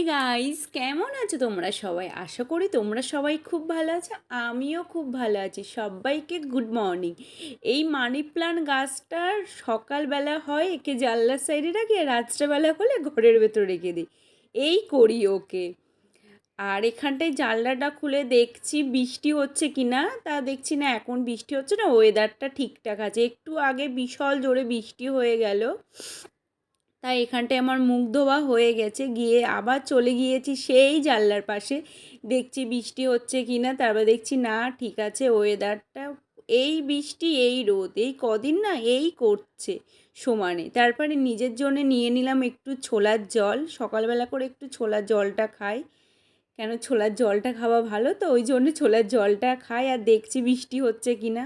Guys, কেমন আছো তোমরা সবাই? আশা করি তোমরা সবাই খুব ভালো আছো। আমিও খুব ভালো আছি। সবাইকে গুড মর্নিং। এই মানি প্লান্ট গাছটার সকালবেলা হয় একে জানলার সাইডে রাখি, আর রাত্রেবেলা হলে ঘরের ভেতর রেখে দিই। এই করি ওকে। আর এখানটায় জানলাটা খুলে দেখছি বৃষ্টি হচ্ছে কি না। তা দেখছি না, এখন বৃষ্টি হচ্ছে না, ওয়েদারটা ঠিকঠাক আছে। একটু আগে বিশাল জোরে বৃষ্টি হয়ে গেল, তাই এখানটায় আমার মুখ ধোয়া হয়ে গেছে। গিয়ে আবার চলে গিয়েছি সেই জানলার পাশে, দেখছি বৃষ্টি হচ্ছে কি না। তারপর দেখছি না, ঠিক আছে ওয়েদারটা। এই বৃষ্টি এই রোদ এই কদিন না এই করছে সমানে। তারপরে নিজের জন্য নিয়ে নিলাম একটু ছোলার জল। সকালবেলা করে একটু ছোলার জলটা খাই, কেন ছোলার জলটা খাওয়া ভালো, তো ওই জন্য ছোলার জলটা খাই। আর দেখছি বৃষ্টি হচ্ছে কি না।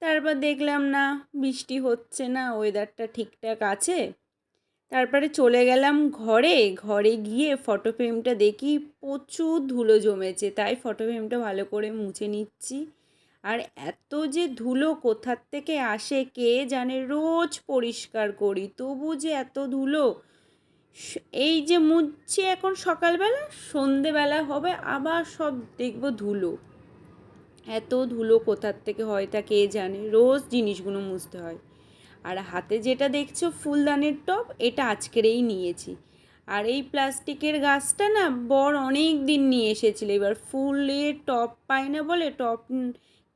তারপর দেখলাম না, বৃষ্টি হচ্ছে না, ওয়েদারটা ঠিকঠাক আছে। তারপরে চলে গেলাম ঘরে। ঘরে গিয়ে ফটো ফ্রেমটা দেখি প্রচুর ধুলো জমেছে, তাই ফটো ফ্রেমটা ভালো করে মুছে নিচ্ছি। আর এত যে ধুলো কোথার থেকে আসে কে জানে, রোজ পরিষ্কার করি তবু যে এত ধুলো। এই যে মুছছি এখন সকালবেলা, সন্ধেবেলা হবে আবার সব দেখবো ধুলো। এত ধুলো কোথার থেকে হয় তা কে জানে, রোজ জিনিসগুলো মুছতে হয়। আর হাতে যেটা দেখছো ফুলদানির টব, এটা আজকেরই নিয়েছি। আর এই প্লাস্টিকের গাছটা না বর অনেক দিন নিয়ে এসেছিল, এবার ফুলের টব পায় না বলে, টব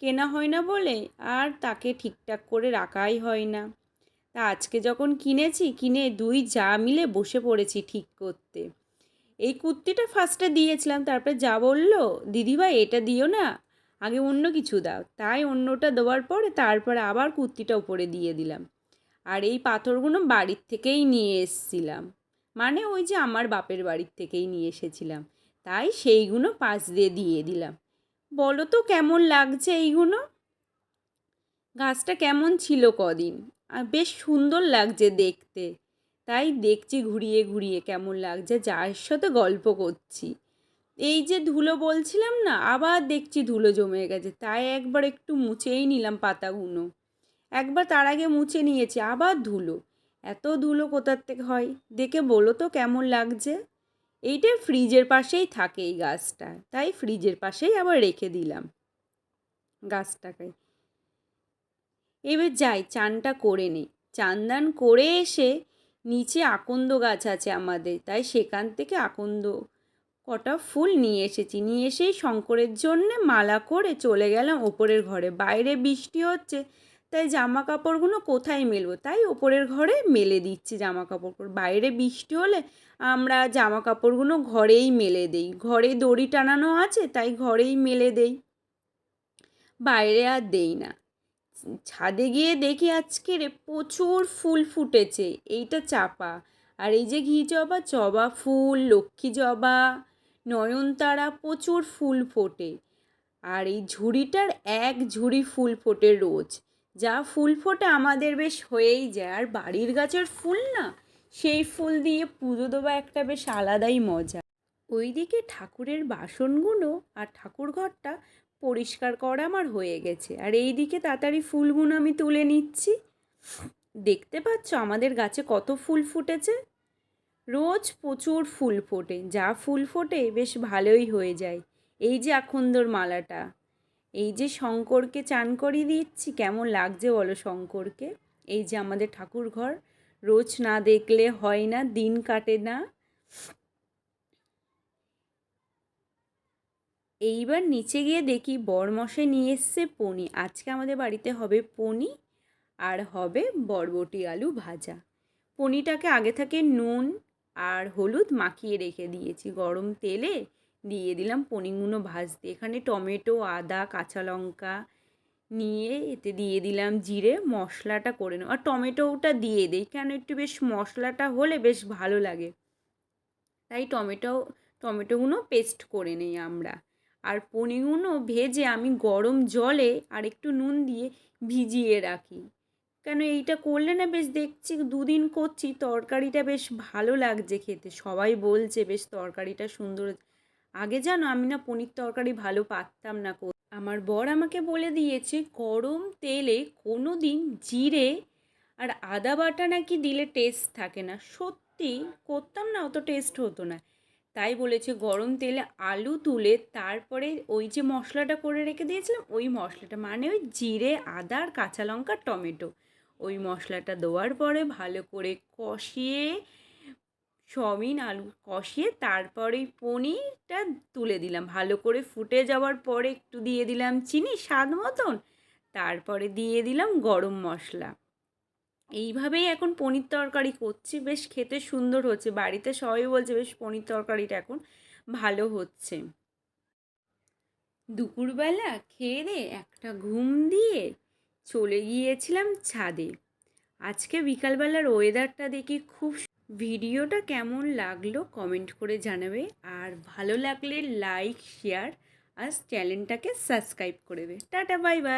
কেনা হয় না বলে আর তাকে ঠিকঠাক করে রাখাই হয় না। তা আজকে যখন কিনেছি, কিনে দুই যা মিলে বসে পড়েছি ঠিক করতে। এই কুর্তিটা ফার্স্টে দিয়েছিলাম, তারপরে যা বললো, দিদিভাই এটা দিও না, আগে অন্য কিছু দাও। তাই অন্যটা দেওয়ার পরে তারপরে আবার কুর্তিটা উপরে দিয়ে দিলাম। আর এই পাথরগুলো বাড়ির থেকেই নিয়ে এসছিলাম, মানে ওই যে আমার বাপের বাড়ির থেকেই নিয়ে এসেছিলাম, তাই সেইগুলো পাশ দিয়ে দিয়ে দিলাম। বলো তো কেমন লাগছে এইগুলো? গাছটা কেমন ছিল কদিন, আর বেশ সুন্দর লাগছে দেখতে। তাই দেখছি ঘুরিয়ে ঘুরিয়ে কেমন লাগছে, যার সাথে গল্প করছি। এই যে ধুলো বলছিলাম না, আবার দেখছি ধুলো জমে গেছে, তাই একবার একটু মুছেই নিলাম পাতাগুলো। একবার তার আগে মুছে নিয়েছি, আবার ধুলো। এত ধুলো কোথার থেকে হয়, দেখে বলো তো কেমন লাগছে। এইটা ফ্রিজের পাশেই থাকে এই গাছটা, তাই ফ্রিজের পাশেই আবার রেখে দিলাম গাছটাকে। এবার যাই চানটা করে নিই। চান দান করে এসে নিচে আকন্দ গাছ আছে আমাদের, তাই সেখান থেকে আকন্দ কটা ফুল নিয়ে এসেছি। নিয়ে এসেই শঙ্করের জন্যে মালা করে চলে গেলাম ওপরের ঘরে। বাইরে বৃষ্টি হচ্ছে, তাই জামা কাপড়গুলো কোথায় মেলবো, তাই ওপরের ঘরে মেলে দিচ্ছি জামা কাপড়। বাইরে বৃষ্টি হলে আমরা জামা কাপড়গুলো ঘরেই মেলে দেই, ঘরে দড়ি টানানো আছে তাই ঘরেই মেলে দেই, বাইরে আর দেই না। ছাদে গিয়ে দেখি আজকে রে প্রচুর ফুল ফুটেছে, এইটা চাপা। আর এই যে ঘি জবা, জবা ফুল, লক্ষ্মী জবা, নয়নতারা, প্রচুর ফুল ফোটে। আর এই ঝুড়িটার এক ঝুড়ি ফুল ফোটে রোজ। যা ফুল ফোটে আমাদের বেশ হয়েই যায়। আর বাড়ির গাছের ফুল না, সেই ফুল দিয়ে পুজো দেওয়া একটা বেশ আলাদাই মজা। ওইদিকে ঠাকুরের বাসনগুলো আর ঠাকুর ঘরটা পরিষ্কার করা আমার হয়ে গেছে, আর এই দিকে তাড়াতাড়ি ফুলগুলো আমি তুলে নিচ্ছি। দেখতে পাচ্ছ আমাদের গাছে কত ফুল ফুটেছে। রোজ প্রচুর ফুল ফোটে, যা ফুল ফোটে বেশ ভালোই হয়ে যায়। এই যে আখন্দর মালাটা, এই যে শঙ্করকে চান করিয়ে দিচ্ছি, কেমন লাগছে বলো শঙ্করকে। এই যে আমাদের ঠাকুর ঘর, রোজ না দেখলে হয় না, দিন কাটে না। এইবার নিচে গিয়ে দেখি বরমশাই নিয়ে এসছে পনি। আজকে আমাদের বাড়িতে হবে পনি, আর হবে বরবটি আলু ভাজা। পনিটাকে আগে থেকে নুন আর হলুদ মাখিয়ে রেখে দিয়েছি, গরম তেলে দিয়ে দিলাম পনিগুলো ভাজতে। এখানে টমেটো, আদা, কাঁচা লঙ্কা নিয়ে এতে দিয়ে দিলাম জিরে, মশলাটা করে নেব। আর টমেটোটা দিয়ে দিই, কেন একটু বেশ মশলাটা হলে বেশ ভালো লাগে, তাই টমেটোগুলো পেস্ট করে নেই আমরা। আর পনিরগুলো ভেজে আমি গরম জলে আর একটু নুন দিয়ে ভিজিয়ে রাখি, কেন এইটা করলে না বেশ দেখছি দুদিন করছি তরকারিটা বেশ ভালো লাগছে খেতে, সবাই বলছে বেশ তরকারিটা সুন্দর। আগে জানো আমি না পনির তরকারি ভালো পারতাম না করতে। আমার বর আমাকে বলে দিয়েছে গরম তেলে কোনো দিন জিরে আর আদা বাটা নাকি দিলে টেস্ট থাকে না। সত্যি করতাম না, অত টেস্ট হতো না। তাই বলেছে গরম তেলে আলু তুলে তারপরে ওই যে মশলাটা করে রেখে দিয়েছিলাম, ওই মশলাটা মানে ওই জিরে, আদা আর কাঁচা লঙ্কা, টমেটো, ওই মশলাটা দেওয়ার পরে ভালো করে কষিয়ে, সয়াবিন আলু কষিয়ে তারপরে পনিরটা তুলে দিলাম। ভালো করে ফুটে যাওয়ার পরে একটু দিয়ে দিলাম চিনি স্বাদ মতন, তারপরে দিয়ে দিলাম গরম মশলা। এইভাবেই এখন পনির তরকারি করছি, বেশ খেতে সুন্দর হচ্ছে। বাড়িতে সবাই বলছে বেশ পনির তরকারিটা এখন ভালো হচ্ছে। দুপুরবেলা খেয়ে দিয়ে একটা ঘুম দিয়ে চলে গিয়েছিলাম ছাদে। আজকে বিকালবেলার ওয়েদারটা দেখি খুব ভিডিওটা কেমন লাগলো কমেন্ট করে জানাবে, আর ভালো লাগলে লাইক, শেয়ার আর চ্যানেলটাকে সাবস্ক্রাইব করে দেবে। Tata, bye bye.